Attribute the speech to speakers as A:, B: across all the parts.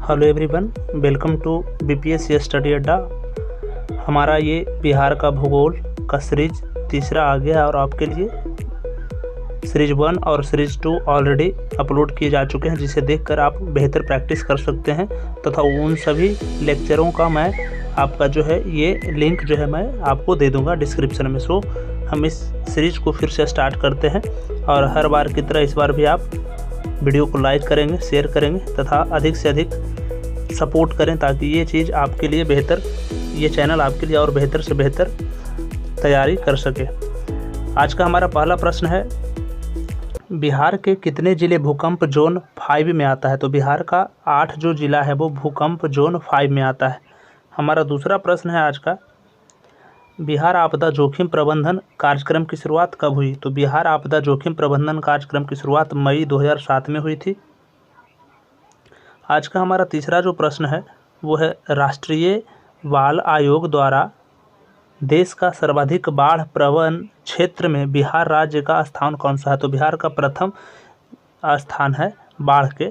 A: Hello everyone, welcome to BPSC study Adda. हमारा ये बिहार का भूगोल का सीरीज तीसरा आ गया और आपके लिए सीरीज 1 और सीरीज 2 ऑलरेडी अपलोड किए जा चुके हैं, जिसे देखकर आप बेहतर प्रैक्टिस कर सकते हैं तथा उन सभी लेक्चरों का मैं आपका जो है ये लिंक जो है मैं आपको दे दूंगा डिस्क्रिप्शन में। सो हम इस सीरीज को फिर से स्टार्ट करते हैं और हर बार की तरह इस बार भी आप वीडियो को लाइक करेंगे, शेयर करेंगे तथा अधिक से अधिक सपोर्ट करें ताकि ये चीज़ आपके लिए बेहतर, ये चैनल आपके लिए और बेहतर से बेहतर तैयारी कर सके। आज का हमारा पहला प्रश्न है, बिहार के कितने ज़िले भूकंप जोन 5 में आता है? तो बिहार का 8 जो ज़िला है वो भूकंप जोन 5 में आता है। हमारा दूसरा प्रश्न है आज का, बिहार आपदा जोखिम प्रबंधन कार्यक्रम की शुरुआत कब हुई? तो बिहार आपदा जोखिम प्रबंधन कार्यक्रम की शुरुआत मई 2007 में हुई थी। आज का हमारा तीसरा जो प्रश्न है वो है, राष्ट्रीय बाल आयोग द्वारा देश का सर्वाधिक बाढ़ प्रवण क्षेत्र में बिहार राज्य का स्थान कौन सा है? तो बिहार का प्रथम स्थान है बाढ़ के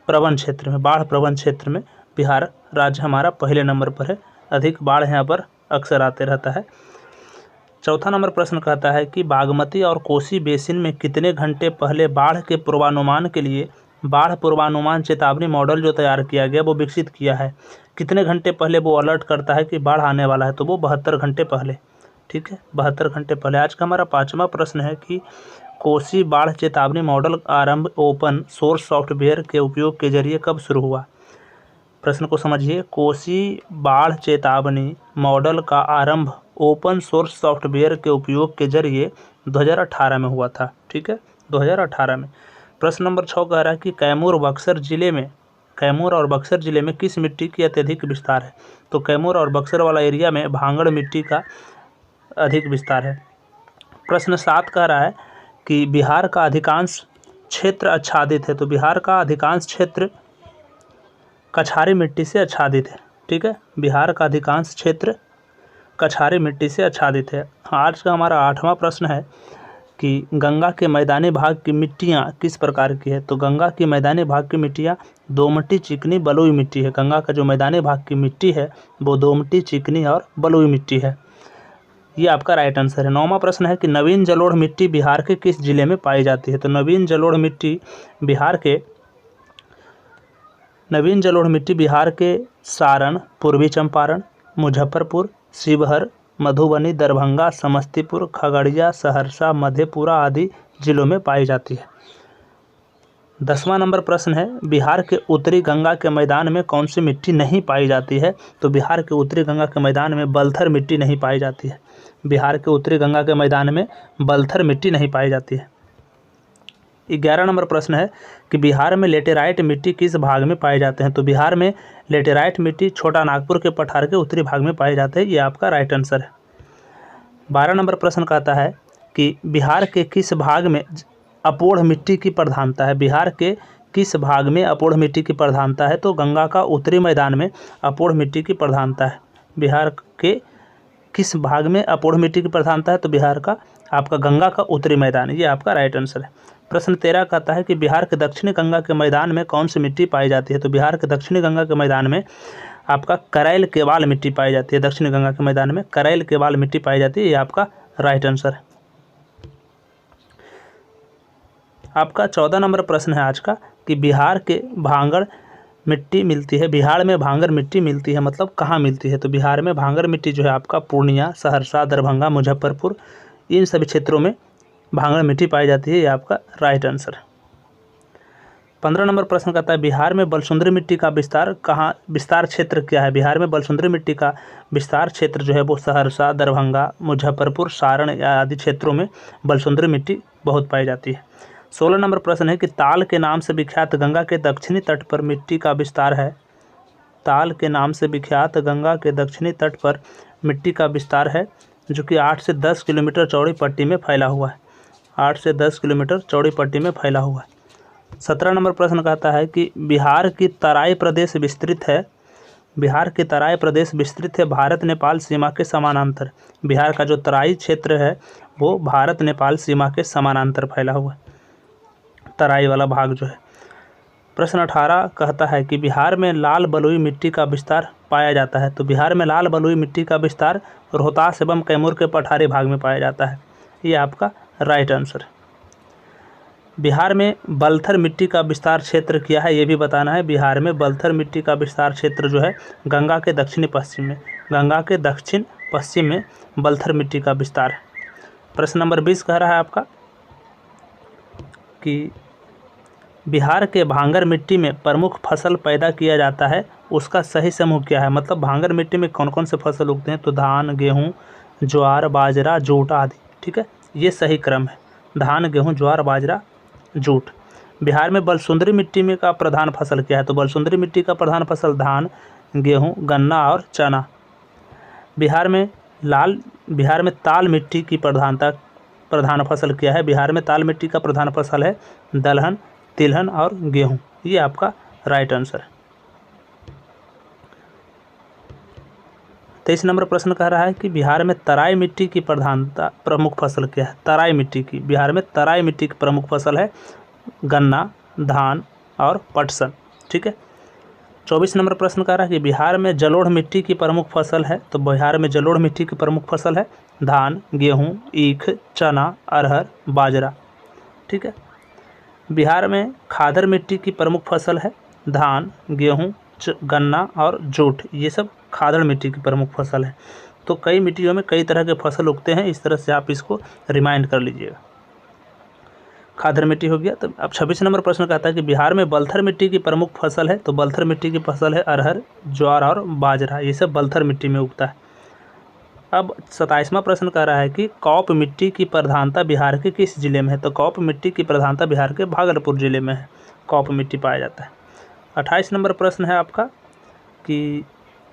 A: प्रवण क्षेत्र में। बाढ़ प्रवण क्षेत्र में बिहार राज्य हमारा पहले नंबर पर है। अधिक बाढ़ यहाँ पर अक्सर आते रहता है। चौथा नंबर प्रश्न कहता है कि बागमती और कोसी बेसिन में कितने घंटे पहले बाढ़ के पूर्वानुमान के लिए बाढ़ पूर्वानुमान चेतावनी मॉडल जो तैयार किया गया वो विकसित किया है? कितने घंटे पहले वो अलर्ट करता है कि बाढ़ आने वाला है? तो वो 72 घंटे पहले। ठीक है, 72 घंटे पहले। आज का हमारा पाँचवा प्रश्न है कि कोसी बाढ़ चेतावनी मॉडल आरंभ ओपन सोर्स सॉफ्टवेयर के उपयोग के जरिए कब शुरू हुआ? प्रश्न को समझिए। कोसी बाढ़ चेतावनी मॉडल का आरंभ ओपन सोर्स सॉफ्टवेयर के उपयोग के जरिए 2018 में हुआ था। ठीक है, 2018 में। प्रश्न नंबर 6 कह रहा है कि कैमूर और बक्सर जिले में किस मिट्टी की अत्यधिक विस्तार है? तो कैमूर और बक्सर वाला एरिया में भांगड़ मिट्टी का अधिक विस्तार है। प्रश्न 7 कह रहा है कि बिहार का अधिकांश क्षेत्र आच्छादित है। तो बिहार का अधिकांश क्षेत्र कछारी मिट्टी से आच्छादित है। ठीक है, बिहार का अधिकांश क्षेत्र कछारी मिट्टी से आच्छादित है। आज का हमारा 8वां प्रश्न है कि गंगा के मैदानी भाग की मिट्टियाँ किस प्रकार की है? तो गंगा की मैदानी भाग की मिट्टियाँ दोमटी, चिकनी, बलुई मिट्टी है। गंगा का जो मैदानी भाग की मिट्टी है वो दोमटी, चिकनी और बलुई मिट्टी है। ये आपका राइट आंसर है। 9वां प्रश्न है कि नवीन जलोढ़ मिट्टी बिहार के किस जिले में पाई जाती है? तो नवीन जलोढ़ मिट्टी बिहार के सारण, पूर्वी चंपारण, मुजफ्फरपुर, शिवहर, मधुबनी, दरभंगा, समस्तीपुर, खगड़िया, सहरसा, मधेपुरा आदि जिलों में पाई जाती है। 10वां नंबर प्रश्न है, बिहार के उत्तरी गंगा के मैदान में कौन सी मिट्टी नहीं पाई जाती है? तो बिहार के उत्तरी गंगा के मैदान में बलथर मिट्टी नहीं पाई जाती है। बिहार के उत्तरी गंगा के मैदान में बलथर मिट्टी नहीं पाई जाती है। 11 नंबर प्रश्न है कि बिहार में लेटेराइट मिट्टी किस भाग में पाए जाते हैं? तो बिहार में लेटेराइट मिट्टी छोटा नागपुर के पठार के उत्तरी भाग में पाए जाते हैं। ये आपका राइट आंसर है। 12 नंबर प्रश्न कहता है कि बिहार के किस भाग में अपोढ़ मिट्टी की प्रधानता है? बिहार के किस भाग में अपोढ़ मिट्टी की प्रधानता है? तो गंगा का उत्तरी मैदान में अपोढ़ मिट्टी की प्रधानता है। बिहार के किस भाग में अपोढ़ मिट्टी की प्रधानता है? तो बिहार का आपका गंगा का उत्तरी मैदान। ये आपका राइट आंसर है। प्रश्न 13 कहता है कि बिहार के दक्षिणी गंगा के मैदान में कौन सी मिट्टी पाई जाती है? तो बिहार के दक्षिणी गंगा के मैदान में आपका करैल केवाल मिट्टी पाई जाती है। दक्षिणी गंगा के मैदान में करैल केवाल मिट्टी पाई जाती है। ये आपका राइट आंसर है। आपका 14 नंबर प्रश्न है आज का कि बिहार के भांगड़ मिट्टी मिलती है। बिहार में भांगड़ मिट्टी मिलती है, मतलब कहाँ मिलती है? तो बिहार में भांगड़ मिट्टी जो है आपका पूर्णिया, सहरसा, दरभंगा, मुजफ्फरपुर, इन सभी क्षेत्रों में भांगड़ मिट्टी पाई जाती है। ये आपका राइट आंसर है। 15 नंबर प्रश्न कहता है, बिहार में बलसुंदरी मिट्टी का विस्तार क्षेत्र क्या है? बिहार में बलसुंदरी मिट्टी का विस्तार क्षेत्र जो है वो सहरसा, दरभंगा, मुजफ्फरपुर, सारण आदि क्षेत्रों में बलसुंदरी मिट्टी बहुत पाई जाती है। 16 नंबर प्रश्न है कि ताल के नाम से विख्यात गंगा के दक्षिणी तट पर मिट्टी का विस्तार है। ताल के नाम से विख्यात गंगा के दक्षिणी तट पर मिट्टी का विस्तार है जो कि 8 से 10 किलोमीटर चौड़ी पट्टी में फैला हुआ है। 8 से 10 किलोमीटर चौड़ी पट्टी में फैला हुआ है। 17 नंबर प्रश्न कहता है कि बिहार की तराई प्रदेश विस्तृत है। बिहार के तराई प्रदेश विस्तृत है भारत नेपाल सीमा के समानांतर। बिहार का जो तराई क्षेत्र है वो भारत नेपाल सीमा के समानांतर फैला हुआ है, तराई वाला भाग जो है। प्रश्न 18 कहता है कि बिहार में लाल बलुई मिट्टी का विस्तार पाया जाता है। तो बिहार में लाल बलुई मिट्टी का विस्तार रोहतास एवं कैमूर के पठारी भाग में पाया जाता है। ये आपका राइट आंसर है। बिहार में बलथर मिट्टी का विस्तार क्षेत्र क्या है, ये भी बताना है। बिहार में बलथर मिट्टी का विस्तार क्षेत्र जो है गंगा के दक्षिणी पश्चिम में, गंगा के दक्षिण पश्चिम में बलथर मिट्टी का विस्तार है। प्रश्न नंबर 20 कह रहा है आपका कि बिहार के भांगर मिट्टी में प्रमुख फसल पैदा किया जाता है, उसका सही समूह क्या है। मतलब भांगर मिट्टी में कौन कौन से फसल उगते हैं, तो धान, गेहूँ, ज्वार, बाजरा, जूट आदि। ठीक है, ये सही क्रम है, धान, गेहूँ, ज्वार, बाजरा, जूट। बिहार में बलसुंदरी मिट्टी में का प्रधान फसल क्या है, तो बलसुंदरी मिट्टी का प्रधान फसल धान, गेहूँ, गन्ना और चना। बिहार में ताल मिट्टी की प्रधान फसल क्या है। बिहार में ताल मिट्टी का प्रधान फसल है दलहन, तिलहन और गेहूँ। ये आपका राइट आंसर है। 23 नंबर प्रश्न कह रहा है कि बिहार में तराई मिट्टी की प्रमुख फसल क्या है। तराई मिट्टी की, बिहार में तराई मिट्टी की प्रमुख फसल है गन्ना, धान और पटसन। ठीक है। 24 नंबर प्रश्न कह रहा है कि बिहार में जलोढ़ मिट्टी की प्रमुख फसल है। तो बिहार में जलोढ़ मिट्टी की प्रमुख फसल है धान, गेहूँ, ईख, चना, अरहर, बाजरा। ठीक है। बिहार में खादर मिट्टी की प्रमुख फसल है धान, गेहूँ, गन्ना और जूट। ये सब खादड़ मिट्टी की प्रमुख फसल है। तो कई मिट्टियों में कई तरह के फसल उगते हैं, इस तरह से आप इसको रिमाइंड कर लीजिएगा। खादर मिट्टी हो गया। तो अब 26 नंबर प्रश्न कहता है कि बिहार में बलथर मिट्टी की प्रमुख फसल है। तो बलथर मिट्टी की फसल है अरहर, ज्वार और बाजरा। ये सब बलथर मिट्टी में उगता है। अब 27वां प्रश्न कह रहा है कि कौप मिट्टी की प्रधानता बिहार के किस जिले में है। तो कौप मिट्टी की प्रधानता बिहार के भागलपुर जिले में है, कौप मिट्टी पाया जाता है। 28 नंबर प्रश्न है आपका कि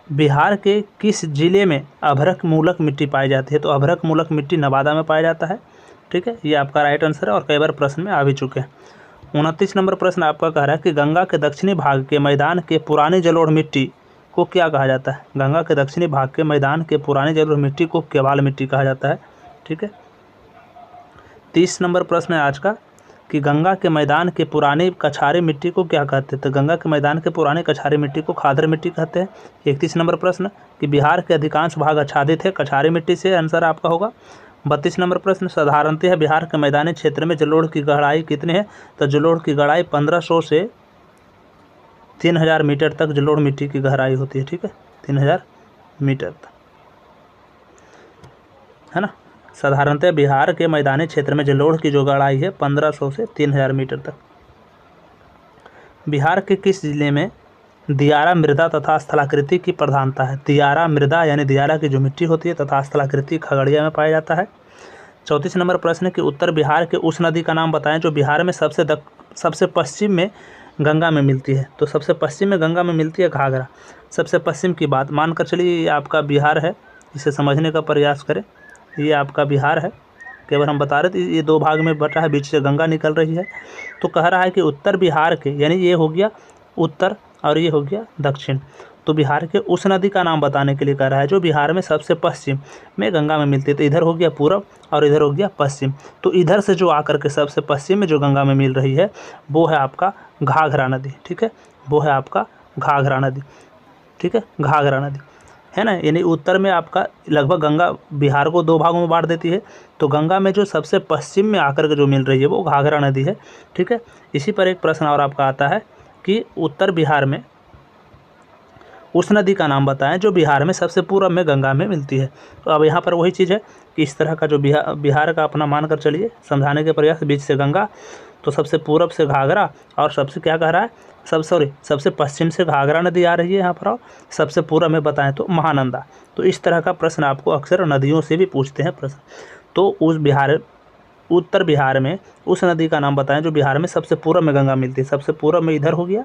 A: बिहार के किस जिले में अभ्रक मूलक मिट्टी पाई जाती है। तो अभ्रक मूलक मिट्टी नवादा में पाया जाता है। ठीक है, ये आपका राइट आंसर है और कई बार प्रश्न में आ भी चुके हैं। 29 नंबर प्रश्न आपका कह रहा है कि गंगा के दक्षिणी भाग के मैदान के पुरानी जलोढ़ मिट्टी को क्या कहा जाता है। गंगा के दक्षिणी भाग के मैदान के पुरानी जलोढ़ मिट्टी को केवाल मिट्टी कहा जाता है। ठीक है। 30 नंबर प्रश्न है आज का कि गंगा के मैदान के पुरानी कछारी मिट्टी को क्या कहते हैं। तो गंगा के मैदान के पुरानी कछारी मिट्टी को खादर मिट्टी कहते हैं। 31 नंबर प्रश्न कि बिहार के अधिकांश भाग आच्छादित है कछारी मिट्टी से, आंसर आपका होगा। 32 नंबर प्रश्न साधारणतः बिहार के मैदानी क्षेत्र में जलोढ़ की गहराई कितनी है। तो जलोढ़ की गहराई 1500 से 3000 मीटर तक जलोढ़ मिट्टी की गहराई होती है। ठीक है, 3000 मीटर तक, है ना। साधारणतः बिहार के मैदानी क्षेत्र में जलोढ़ की जो गहराई है 1500 से 3000 मीटर तक। बिहार के किस जिले में दियारा मृदा तथा स्थलाकृति की प्रधानता है। दियारा मृदा यानी दियारा की जो मिट्टी होती है तथा स्थलाकृति खगड़िया में पाया जाता है। 34 नंबर प्रश्न है कि उत्तर बिहार के उस नदी का नाम बताएं जो बिहार में सबसे पश्चिम में गंगा में मिलती है। तो सबसे पश्चिम में गंगा में मिलती है घाघरा। सबसे पश्चिम की बात मानकर चलिए ये आपका बिहार है, इसे समझने का प्रयास करें। ये आपका बिहार है, केवल हम बता रहे थे ये दो भाग में बटा है, बीच से गंगा निकल रही है। तो कह रहा है कि उत्तर बिहार के, यानी ये हो गया उत्तर और ये हो गया दक्षिण। तो बिहार के उस नदी का नाम बताने के लिए कह रहा है जो बिहार में सबसे पश्चिम में गंगा में मिलती है। तो इधर हो गया पूरब और इधर हो गया पश्चिम। तो इधर से जो आकर के सबसे पश्चिम में जो गंगा में मिल रही है वो है आपका घाघरा नदी। ठीक है, वो है आपका घाघरा नदी। ठीक है, घाघरा नदी है ना। यानी उत्तर में आपका लगभग गंगा बिहार को दो भागों में बांट देती है। तो गंगा में जो सबसे पश्चिम में आकर के जो मिल रही है वो घाघरा नदी है। ठीक है। इसी पर एक प्रश्न और आपका आता है कि उत्तर बिहार में उस नदी का नाम बताएं जो बिहार में सबसे पूर्व में गंगा में मिलती है। तो अब यहाँ पर वही चीज़ है कि इस तरह का जो बिहार का अपना मान कर चलिए समझाने के प्रयास, बीच से गंगा, तो सबसे पूर्व से घाघरा और सबसे क्या कह रहा है सबसे पश्चिम से घाघरा नदी आ रही है यहाँ पर, और सबसे पूर्व में बताएं तो महानंदा। तो इस तरह का प्रश्न आपको अक्सर नदियों से भी पूछते हैं प्रश्न। तो उत्तर बिहार में उस नदी का नाम बताएं जो बिहार में सबसे पूर्व में गंगा मिलती है। सबसे पूर्व में इधर हो गया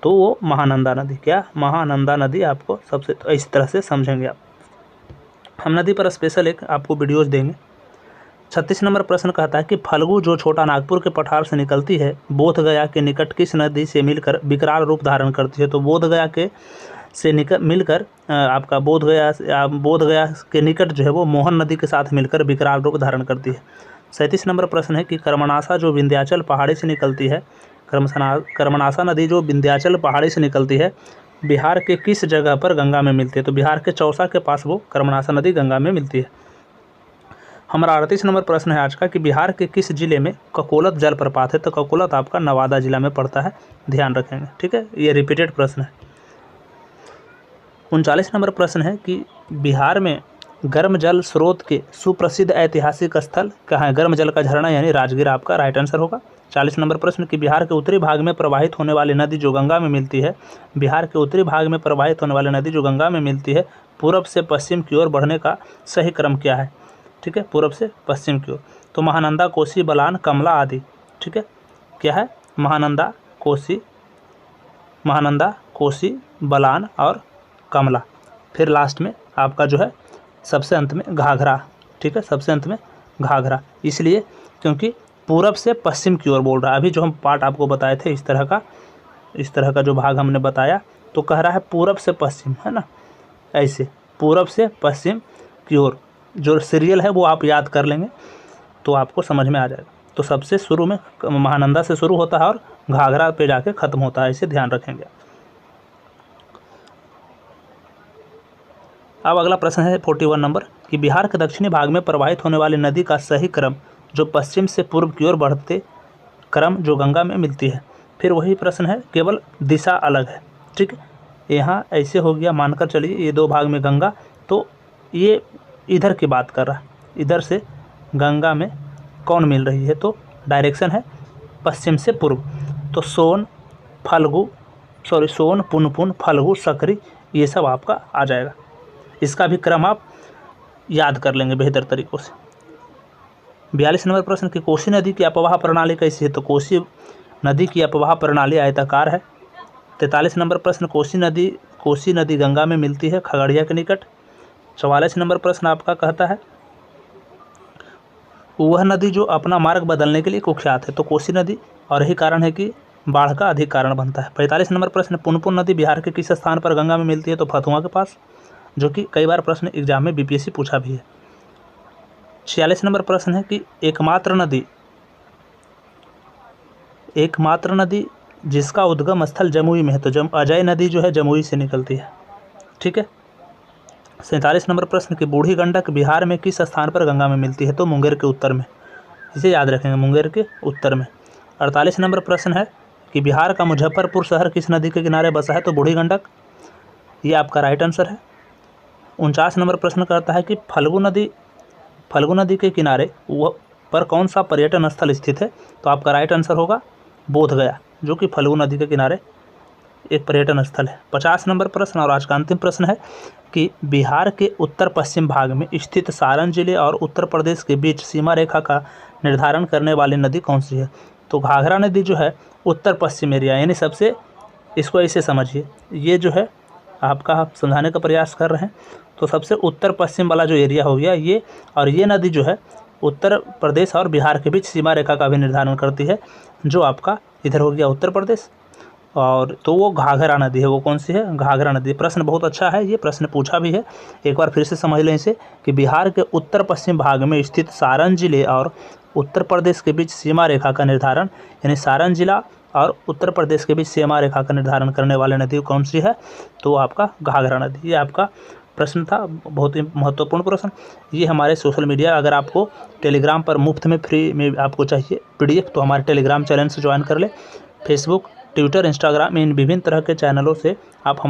A: तो वो महानंदा नदी। क्या महानंदा नदी आपको सबसे, तो इस तरह से समझेंगे आप। हम नदी पर स्पेशल एक आपको वीडियोज़ देंगे। 36 नंबर प्रश्न कहता है कि फल्गु जो छोटा नागपुर के पठार से निकलती है बोधगया के निकट किस नदी से मिलकर विकराल रूप धारण करती है। तो बोधगया के से मिलकर आपका बोधगया के निकट जो है वो मोहन नदी के साथ मिलकर विकराल रूप धारण करती है। 37 नंबर प्रश्न है कि कर्मनाशा जो विंध्याचल पहाड़ी से निकलती है कर्मनाशा नदी जो विंध्याचल पहाड़ी से निकलती है, बिहार के किस जगह पर गंगा में मिलती है? तो बिहार के चौसा के पास वो कर्मनाशा नदी गंगा में मिलती है। हमारा 38 नंबर प्रश्न है आज का कि बिहार के किस जिले में ककोलत जलप्रपात है? तो ककोलत आपका नवादा जिला में पड़ता है, ध्यान रखेंगे, ठीक है, ये रिपीटेड प्रश्न है। 39 नंबर प्रश्न है कि बिहार में गर्म जल स्रोत के सुप्रसिद्ध ऐतिहासिक स्थल कहाँ है? गर्म जल का झरना यानी राजगीर आपका राइट आंसर होगा। 40 नंबर प्रश्न कि बिहार के उत्तरी भाग में प्रवाहित होने वाली नदी जो गंगा में मिलती है, बिहार के उत्तरी भाग में प्रवाहित होने वाली नदी जो गंगा में मिलती है, पूर्व से पश्चिम की ओर बढ़ने का सही क्रम क्या है? ठीक है, पूर्व से पश्चिम की ओर। तो महानंदा, कोसी, बलान, कमला आदि, ठीक है, क्या है? महानंदा, कोसी, बलान और कमला। फिर लास्ट में आपका जो है सबसे अंत में घाघरा, ठीक है, सबसे अंत में घाघरा, इसलिए क्योंकि पूरब से पश्चिम की ओर बोल रहा है। अभी जो हम पार्ट आपको बताए थे इस तरह का जो भाग हमने बताया, तो कह रहा है पूरब से पश्चिम, है ना, ऐसे पूरब से पश्चिम की ओर। जो सीरियल है वो आप याद कर लेंगे तो आपको समझ में आ जाएगा। तो सबसे शुरू में महानंदा से शुरू होता है और घाघरा पे जाके ख़त्म होता है, इसे ध्यान रखेंगे। अब अगला प्रश्न है 41 नंबर कि बिहार के दक्षिणी भाग में प्रवाहित होने वाली नदी का सही क्रम जो पश्चिम से पूर्व की ओर बढ़ते क्रम जो गंगा में मिलती है। फिर वही प्रश्न है, केवल दिशा अलग है, ठीक है। यहाँ ऐसे हो गया, मानकर चलिए ये दो भाग में गंगा, तो ये इधर की बात कर रहा है, इधर से गंगा में कौन मिल रही है? तो डायरेक्शन है पश्चिम से पूर्व। तो सोन, पुनपुन, फल्गु, सकरी, ये सब आपका आ जाएगा। इसका भी क्रम आप याद कर लेंगे बेहतर तरीक़ों से। 42 नंबर प्रश्न कि कोसी नदी की अपवाह प्रणाली कैसी है? तो कोसी नदी की अपवाह प्रणाली आयताकार है। 43 नंबर प्रश्न कोसी नदी गंगा में मिलती है खगड़िया के निकट। 44 नंबर प्रश्न आपका कहता है वह नदी जो अपना मार्ग बदलने के लिए कुख्यात है। तो कोसी नदी, और यही कारण है कि बाढ़ का अधिक कारण बनता है। 45 नंबर प्रश्न पुनपुन नदी बिहार के किस स्थान पर गंगा में मिलती है? तो फतुहा के पास, जो कि कई बार प्रश्न एग्जाम में बीपीएससी पूछा भी है। 46 नंबर प्रश्न है कि एकमात्र नदी जिसका उद्गम स्थल जमुई में है। तो अजय नदी जो है जमुई से निकलती है, ठीक है। 47 नंबर प्रश्न कि बूढ़ी गंडक बिहार में किस स्थान पर गंगा में मिलती है? तो मुंगेर के उत्तर में, इसे याद रखेंगे, मुंगेर के उत्तर में। 48 नंबर प्रश्न है कि बिहार का मुजफ्फरपुर शहर किस नदी के किनारे बसा है? तो बूढ़ी गंडक, ये आपका राइट आंसर है। 49 नंबर प्रश्न करता है कि फल्गु नदी के किनारे पर कौन सा पर्यटन स्थल स्थित है? तो आपका राइट आंसर होगा बोधगया, जो कि फल्गु नदी के किनारे एक पर्यटन स्थल है। 50 नंबर प्रश्न और आज का अंतिम प्रश्न है कि बिहार के उत्तर पश्चिम भाग में स्थित सारण जिले और उत्तर प्रदेश के बीच सीमा रेखा का निर्धारण करने वाली नदी कौन सी है? तो घाघरा नदी जो है उत्तर पश्चिम एरिया, यानी सबसे, इसको ऐसे समझिए, ये जो है आपका आप समझाने का प्रयास कर रहे हैं, तो सबसे उत्तर पश्चिम वाला जो एरिया हो गया ये, और ये नदी जो है उत्तर प्रदेश और बिहार के बीच सीमा रेखा का भी निर्धारण करती है, जो आपका इधर हो गया उत्तर प्रदेश, और तो वो घाघरा नदी है। वो कौन सी है? घाघरा नदी। प्रश्न बहुत अच्छा है, ये प्रश्न पूछा भी है, एक बार फिर से समझ लें इसे कि बिहार के उत्तर पश्चिम भाग में स्थित सारण जिले और उत्तर प्रदेश के बीच सीमा रेखा का निर्धारण, यानी सारण जिला और उत्तर प्रदेश के बीच सीमा रेखा का निर्धारण करने वाली नदी कौन सी है? तो आपका घाघरा नदी। ये आपका प्रश्न था, बहुत ही महत्वपूर्ण प्रश्न। ये हमारे सोशल मीडिया, अगर आपको टेलीग्राम पर मुफ्त में फ्री में आपको चाहिए PDF, तो हमारे टेलीग्राम चैनल से ज्वाइन कर ले। फेसबुक, ट्विटर, इंस्टाग्राम, इन विभिन्न तरह के चैनलों से आप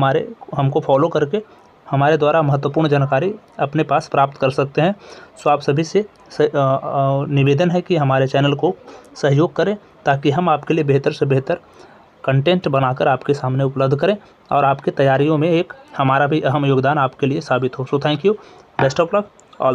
A: हमको फॉलो करके हमारे द्वारा महत्वपूर्ण जानकारी अपने पास प्राप्त कर सकते हैं। सो आप सभी से निवेदन है कि हमारे चैनल को सहयोग करें, ताकि हम आपके लिए बेहतर से बेहतर कंटेंट बनाकर आपके सामने उपलब्ध करें और आपकी तैयारियों में एक हमारा भी अहम योगदान आपके लिए साबित हो। So thank you, best of luck, all the